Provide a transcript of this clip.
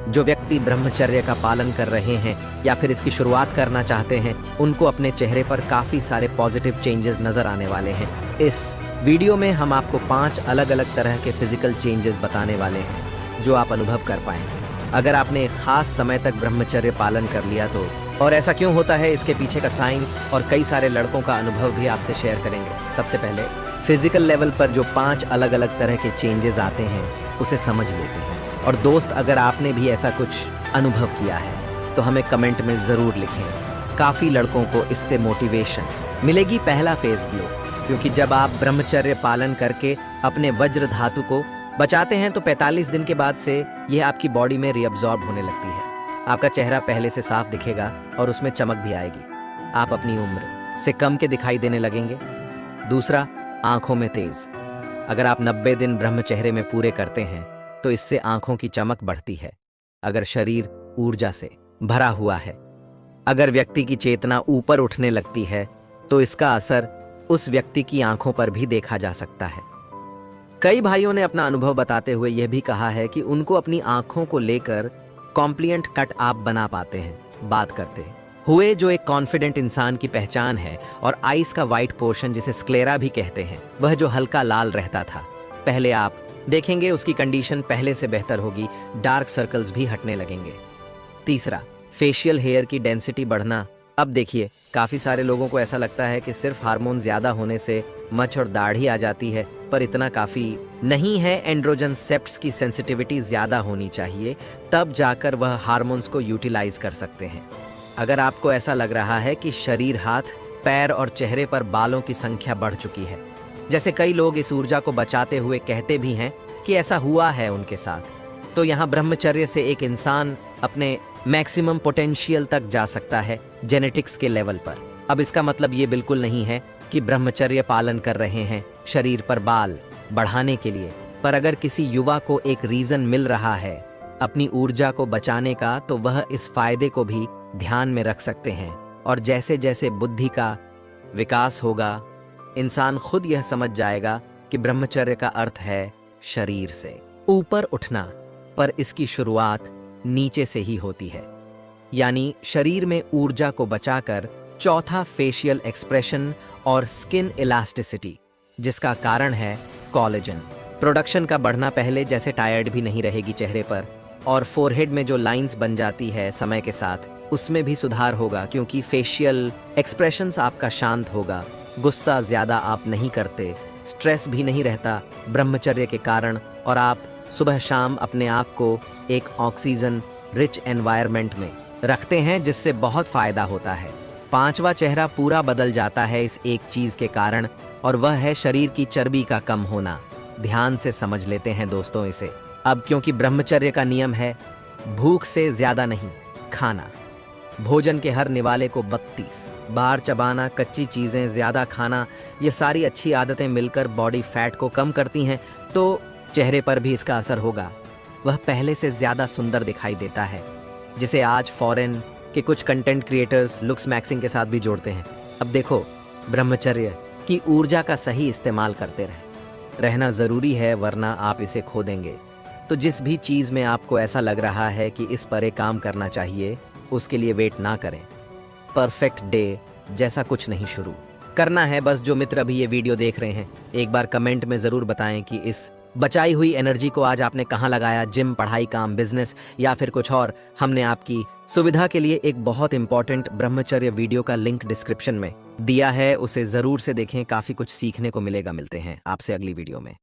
जो व्यक्ति ब्रह्मचर्य का पालन कर रहे हैं या फिर इसकी शुरुआत करना चाहते हैं, उनको अपने चेहरे पर काफ़ी सारे पॉजिटिव चेंजेस नज़र आने वाले हैं। इस वीडियो में हम आपको 5 अलग अलग तरह के फिजिकल चेंजेस बताने वाले हैं जो आप अनुभव कर पाएंगे अगर आपने एक खास समय तक ब्रह्मचर्य पालन कर लिया तो। और ऐसा क्यों होता है, इसके पीछे का साइंस और कई सारे लड़कों का अनुभव भी आपसे शेयर करेंगे। सबसे पहले फिजिकल लेवल पर जो 5 अलग अलग तरह के चेंजेस आते हैं उसे समझ लेते हैं। और दोस्त, अगर आपने भी ऐसा कुछ अनुभव किया है तो हमें कमेंट में ज़रूर लिखें। काफ़ी लड़कों को इससे मोटिवेशन मिलेगी। पहला फेज ग्लो, क्योंकि जब आप ब्रह्मचर्य पालन करके अपने वज्र धातु को बचाते हैं तो 45 दिन के बाद से यह आपकी बॉडी में रीअब्जॉर्ब होने लगती है। आपका चेहरा पहले से साफ दिखेगा और उसमें चमक भी आएगी। आप अपनी उम्र से कम के दिखाई देने लगेंगे। दूसरा, आंखों में तेज। अगर आप 90 दिन ब्रह्मचर्य में पूरे करते हैं तो इससे आंखों की चमक बढ़ती है। अगर शरीर ऊर्जा से भरा हुआ है, अगर व्यक्ति की चेतना ऊपर उठने लगती है तो इसका असर उस व्यक्ति की आंखों पर भी देखा जा सकता है। कई भाइयों ने अपना अनुभव बताते हुए यह भी कहा है कि उनको अपनी आंखों को लेकर कॉम्प्लिएंट कट आप बना पाते हैं बात करते हुए, जो एक कॉन्फिडेंट इंसान की पहचान है। और आइस का वाइट पोर्शन, जिसे स्क्लेरा भी कहते हैं, वह जो हल्का लाल रहता था, पहले आप देखेंगे उसकी कंडीशन पहले से बेहतर होगी। डार्क सर्कल्स भी हटने लगेंगे। तीसरा, फेशियल हेयर की डेंसिटी बढ़ना। अब देखिए, काफ़ी सारे लोगों को ऐसा लगता है कि सिर्फ हार्मोन ज़्यादा होने से मच और दाढ़ी आ जाती है, पर इतना काफ़ी नहीं है। एंड्रोजन सेप्ट्स की सेंसिटिविटी ज़्यादा होनी चाहिए, तब जाकर वह हार्मोन्स को यूटिलाइज कर सकते हैं। अगर आपको ऐसा लग रहा है कि शरीर, हाथ, पैर और चेहरे पर बालों की संख्या बढ़ चुकी है, जैसे कई लोग इस ऊर्जा को बचाते हुए कहते भी हैं कि ऐसा हुआ है उनके साथ, तो यहाँ ब्रह्मचर्य से एक इंसान अपने मैक्सिमम पोटेंशियल तक जा सकता है जेनेटिक्स के लेवल पर। अब इसका मतलब ये बिल्कुल नहीं है कि ब्रह्मचर्य पालन कर रहे हैं शरीर पर बाल बढ़ाने के लिए, पर अगर किसी युवा को एक रीज़न मिल रहा है अपनी ऊर्जा को बचाने का, तो वह इस फायदे को भी ध्यान में रख सकते हैं। और जैसे जैसे बुद्धि का विकास होगा, इंसान खुद यह समझ जाएगा कि ब्रह्मचर्य का अर्थ है शरीर से ऊपर उठना, पर इसकी शुरुआत नीचे से ही होती है, यानी शरीर में ऊर्जा को बचाकर। चौथा, फेशियल एक्सप्रेशन और स्किन इलास्टिसिटी, जिसका कारण है कोलेजन प्रोडक्शन का बढ़ना। पहले जैसे टायर्ड भी नहीं रहेगी चेहरे पर, और फोरहेड में जो लाइंस बन जाती है समय के साथ, उसमें भी सुधार होगा, क्योंकि फेशियल एक्सप्रेशंस आपका शांत होगा। गुस्सा ज़्यादा आप नहीं करते, स्ट्रेस भी नहीं रहता ब्रह्मचर्य के कारण, और आप सुबह शाम अपने आप को एक ऑक्सीजन रिच एनवायरनमेंट में रखते हैं, जिससे बहुत फ़ायदा होता है। पांचवा, चेहरा पूरा बदल जाता है इस एक चीज़ के कारण, और वह है शरीर की चर्बी का कम होना। ध्यान से समझ लेते हैं दोस्तों इसे अब, क्योंकि ब्रह्मचर्य का नियम है भूख से ज़्यादा नहीं खाना। भोजन के हर निवाले को 32 बार चबाना, कच्ची चीज़ें ज़्यादा खाना, ये सारी अच्छी आदतें मिलकर बॉडी फैट को कम करती हैं, तो चेहरे पर भी इसका असर होगा। वह पहले से ज़्यादा सुंदर दिखाई देता है, जिसे आज फॉरेन के कुछ कंटेंट क्रिएटर्स लुक्स मैक्सिंग के साथ भी जोड़ते हैं। अब देखो, ब्रह्मचर्य की ऊर्जा का सही इस्तेमाल करते रहना ज़रूरी है, वरना आप इसे खो देंगे। तो जिस भी चीज़ में आपको ऐसा लग रहा है कि इस पर एक काम करना चाहिए, उसके लिए वेट ना करें। परफेक्ट डे जैसा कुछ नहीं शुरू करना है। बस जो मित्र अभी ये वीडियो देख रहे हैं, एक बार कमेंट में ज़रूर बताएं कि इस बचाई हुई एनर्जी को आज आपने कहाँ लगाया, जिम, पढ़ाई, काम, बिजनेस या फिर कुछ और। हमने आपकी सुविधा के लिए एक बहुत इंपॉर्टेंट ब्रह्मचर्य वीडियो का लिंक डिस्क्रिप्शन में दिया है, उसे ज़रूर से देखें, काफ़ी कुछ सीखने को मिलेगा। मिलते हैं आपसे अगली वीडियो में।